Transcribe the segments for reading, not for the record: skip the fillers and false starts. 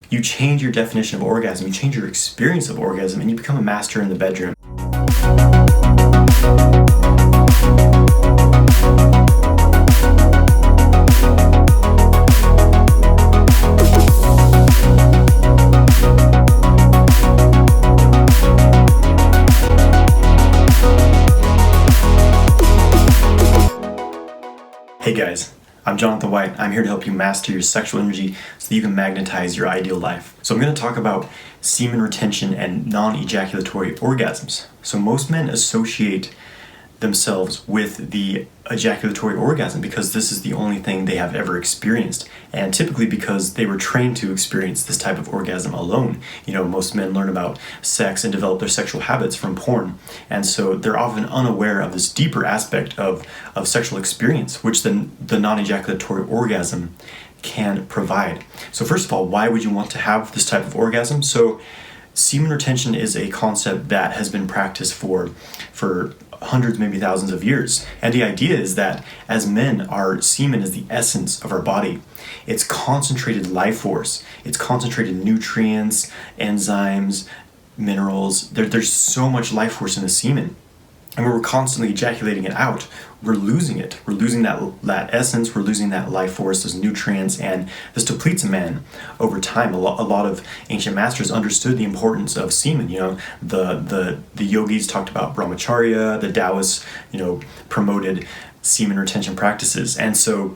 You change your definition of orgasm, you change your experience of orgasm, and you become a master in the bedroom. Hey guys, I'm Jonathan White. I'm here to help you master your sexual energy so that you can magnetize your ideal life. So I'm going to talk about semen retention and non-ejaculatory orgasms. So most men associate themselves with the ejaculatory orgasm because this is the only thing they have ever experienced, and typically because they were trained to experience this type of orgasm alone. Most men learn about sex and develop their sexual habits from porn, and so they're often unaware of this deeper aspect of sexual experience, which the non-ejaculatory orgasm can provide. So first of all, why would you want to have this type of orgasm? So semen retention is a concept that has been practiced for hundreds, maybe thousands of years. And the idea is that as men, our semen is the essence of our body. It's concentrated life force. It's concentrated nutrients, enzymes, minerals. There's so much life force in the semen. And when we're constantly ejaculating it out, we're losing it. We're losing that essence, we're losing that life force, those nutrients, and this depletes a man over time. A lot of ancient masters understood the importance of semen. The yogis talked about brahmacharya, the Taoists, promoted semen retention practices. And so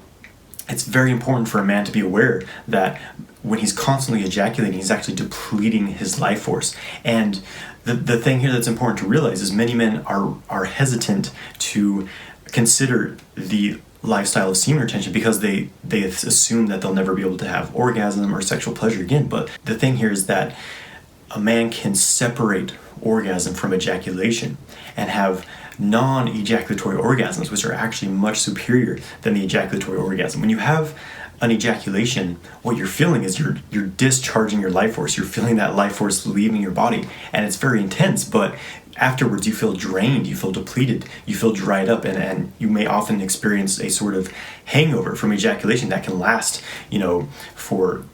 it's very important for a man to be aware that when he's constantly ejaculating, he's actually depleting his life force. And the thing here that's important to realize is many men are hesitant to consider the lifestyle of semen retention because they assume that they'll never be able to have orgasm or sexual pleasure again. But the thing here is that a man can separate orgasm from ejaculation and have non-ejaculatory orgasms, which are actually much superior than the ejaculatory orgasm. When you have an ejaculation, what you're feeling is you're discharging your life force. You're feeling that life force leaving your body, and it's very intense, but afterwards you feel drained, you feel depleted, you feel dried up, and you may often experience a sort of hangover from ejaculation that can last, for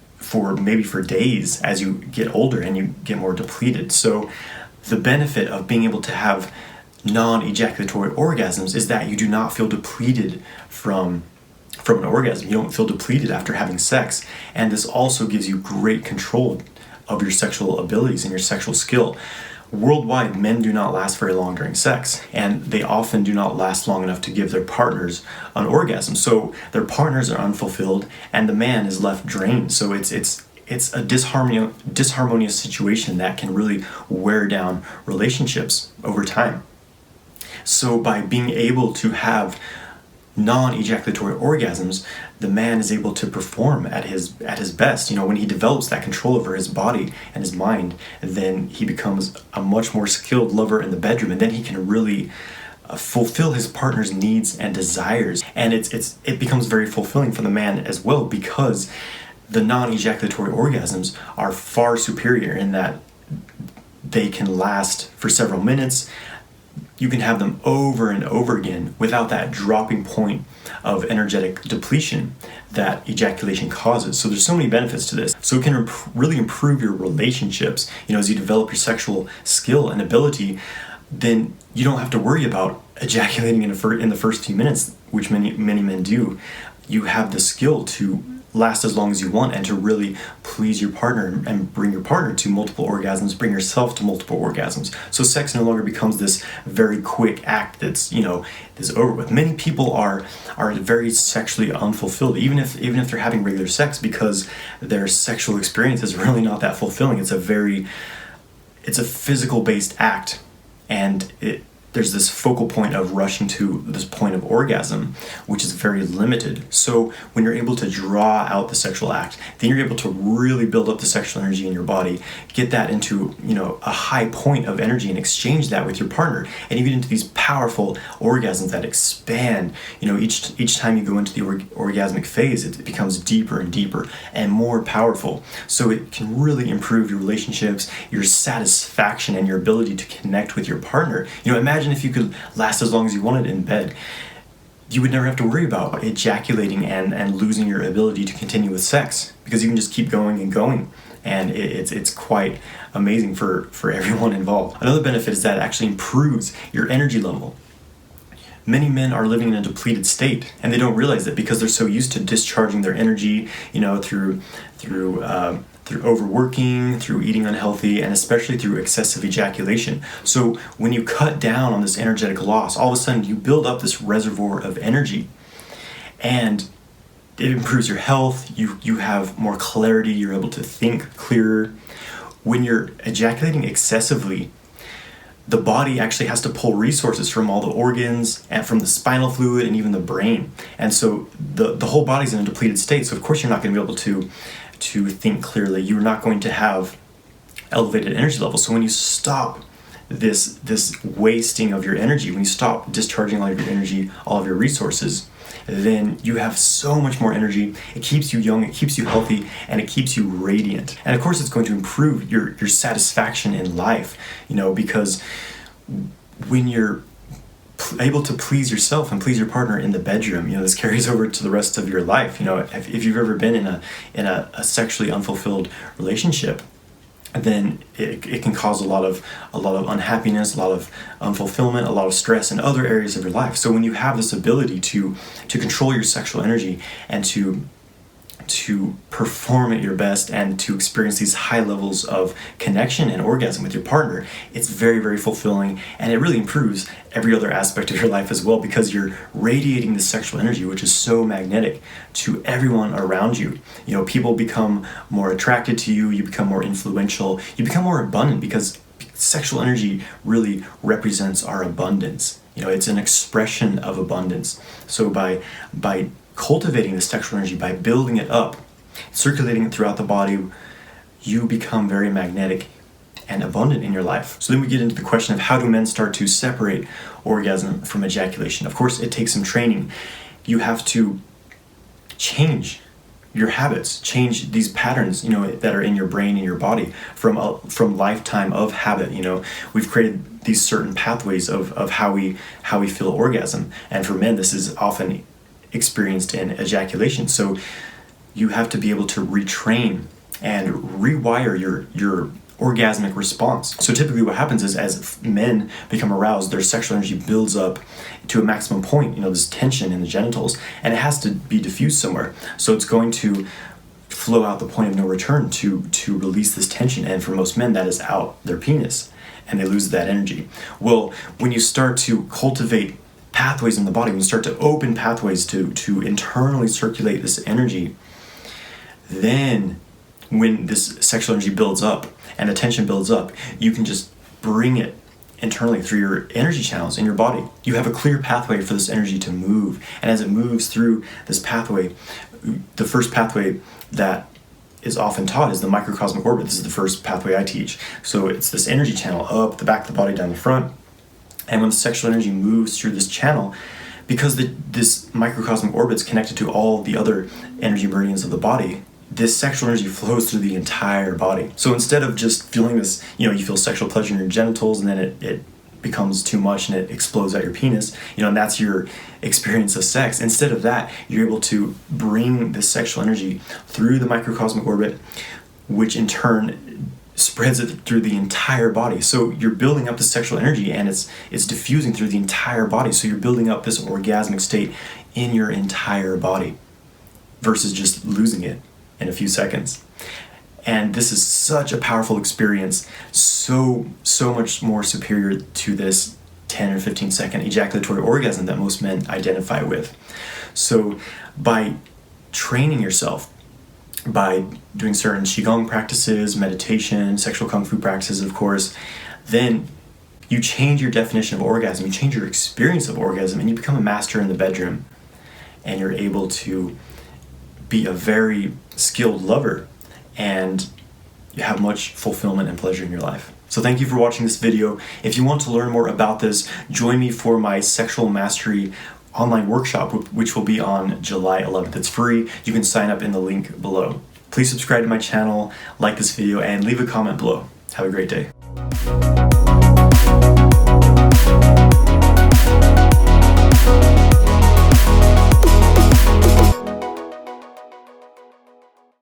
maybe for days as you get older and you get more depleted. So the benefit of being able to have non-ejaculatory orgasms is that you do not feel depleted from an orgasm. You don't feel depleted after having sex, and this also gives you great control of your sexual abilities and your sexual skill. Worldwide, men do not last very long during sex, and they often do not last long enough to give their partners an orgasm. So their partners are unfulfilled, and the man is left drained. So it's a disharmonious situation that can really wear down relationships over time. So by being able to have non-ejaculatory orgasms, the man is able to perform at his best. When he develops that control over his body and his mind, then he becomes a much more skilled lover in the bedroom, and then he can really fulfill his partner's needs and desires. And it becomes very fulfilling for the man as well, because the non-ejaculatory orgasms are far superior in that they can last for several minutes. You can have them over and over again without that dropping point of energetic depletion that ejaculation causes. So there's so many benefits to this. So it can really improve your relationships. As you develop your sexual skill and ability, then you don't have to worry about ejaculating in the first few minutes, which many men do. You have the skill to last as long as you want and to really please your partner and bring your partner to multiple orgasms, bring yourself to multiple orgasms. So sex no longer becomes this very quick act that's over with. Many people are very sexually unfulfilled, even if they're having regular sex, because their sexual experience is really not that fulfilling. It's a physical based act, and there's this focal point of rushing to this point of orgasm, which is very limited. So when you're able to draw out the sexual act, then you're able to really build up the sexual energy in your body, get that into a high point of energy, and exchange that with your partner, and you get into these powerful orgasms that expand. Each time you go into the orgasmic phase, it becomes deeper and deeper and more powerful. So it can really improve your relationships, your satisfaction, and your ability to connect with your partner. Imagine if you could last as long as you wanted in bed. You would never have to worry about ejaculating and losing your ability to continue with sex, because you can just keep going and going, and it's quite amazing for everyone involved. Another benefit is that it actually improves your energy level. Many men are living in a depleted state, and they don't realize it because they're so used to discharging their energy, through overworking, through eating unhealthy, and especially through excessive ejaculation. So when you cut down on this energetic loss, all of a sudden you build up this reservoir of energy, and it improves your health. You have more clarity. You're able to think clearer. When you're ejaculating excessively, the body actually has to pull resources from all the organs and from the spinal fluid and even the brain. And so the whole body's in a depleted state. So of course you're not going to be able to think clearly. You're not going to have elevated energy levels. So when you stop this wasting of your energy, when you stop discharging all of your energy, all of your resources, then you have so much more energy. It keeps you young, it keeps you healthy, and it keeps you radiant. And of course it's going to improve your satisfaction in life, because when you're able to please yourself and please your partner in the bedroom, this carries over to the rest of your life. If you've ever been in a sexually unfulfilled relationship, then it can cause a lot of unhappiness, a lot of unfulfillment, a lot of stress in other areas of your life. So when you have this ability to control your sexual energy and to perform at your best and to experience these high levels of connection and orgasm with your partner, it's very, very fulfilling, and it really improves every other aspect of your life as well, because you're radiating the sexual energy, which is so magnetic to everyone around you. People become more attracted to you, you become more influential, you become more abundant, because sexual energy really represents our abundance. It's an expression of abundance. So by cultivating the sexual energy, by building it up, circulating it throughout the body, you become very magnetic and abundant in your life. So then we get into the question of, how do men start to separate orgasm from ejaculation? Of course, it takes some training. You have to change your habits, change these patterns, that are in your brain and your body from lifetime of habit. We've created these certain pathways of how we feel orgasm, and for men, this is often experienced in ejaculation. So you have to be able to retrain and rewire your orgasmic response. So typically what happens is, as men become aroused, their sexual energy builds up to a maximum point, this tension in the genitals, and it has to be diffused somewhere. So it's going to flow out the point of no return to release this tension, and for most men that is out their penis, and they lose that energy. Well, when you start to cultivate pathways in the body, when you start to open pathways to internally circulate this energy, then when this sexual energy builds up and the tension builds up, you can just bring it internally through your energy channels in your body. You have a clear pathway for this energy to move, and as it moves through this pathway, the first pathway that is often taught is the microcosmic orbit. This is the first pathway I teach. So it's this energy channel up the back of the body, down the front. And when the sexual energy moves through this channel, because this microcosmic orbit is connected to all the other energy meridians of the body, this sexual energy flows through the entire body. So instead of just feeling this, you feel sexual pleasure in your genitals, and then it becomes too much and it explodes out your penis, and that's your experience of sex. Instead of that, you're able to bring this sexual energy through the microcosmic orbit, which in turn spreads it through the entire body. So you're building up the sexual energy, and it's diffusing through the entire body. So you're building up this orgasmic state in your entire body versus just losing it in a few seconds. And this is such a powerful experience, so much more superior to this 10 or 15 second ejaculatory orgasm that most men identify with. So by training yourself, by doing certain qigong practices, meditation, sexual kung fu practices, of course, then you change your definition of orgasm, you change your experience of orgasm, and you become a master in the bedroom, and you're able to be a very skilled lover, and you have much fulfillment and pleasure in your life. So thank you for watching this video. If you want to learn more about this, join me for my Sexual Mastery online workshop, which will be on July 11th. It's free. You can sign up in the link below. Please subscribe to my channel, like this video, and leave a comment below. Have a great day.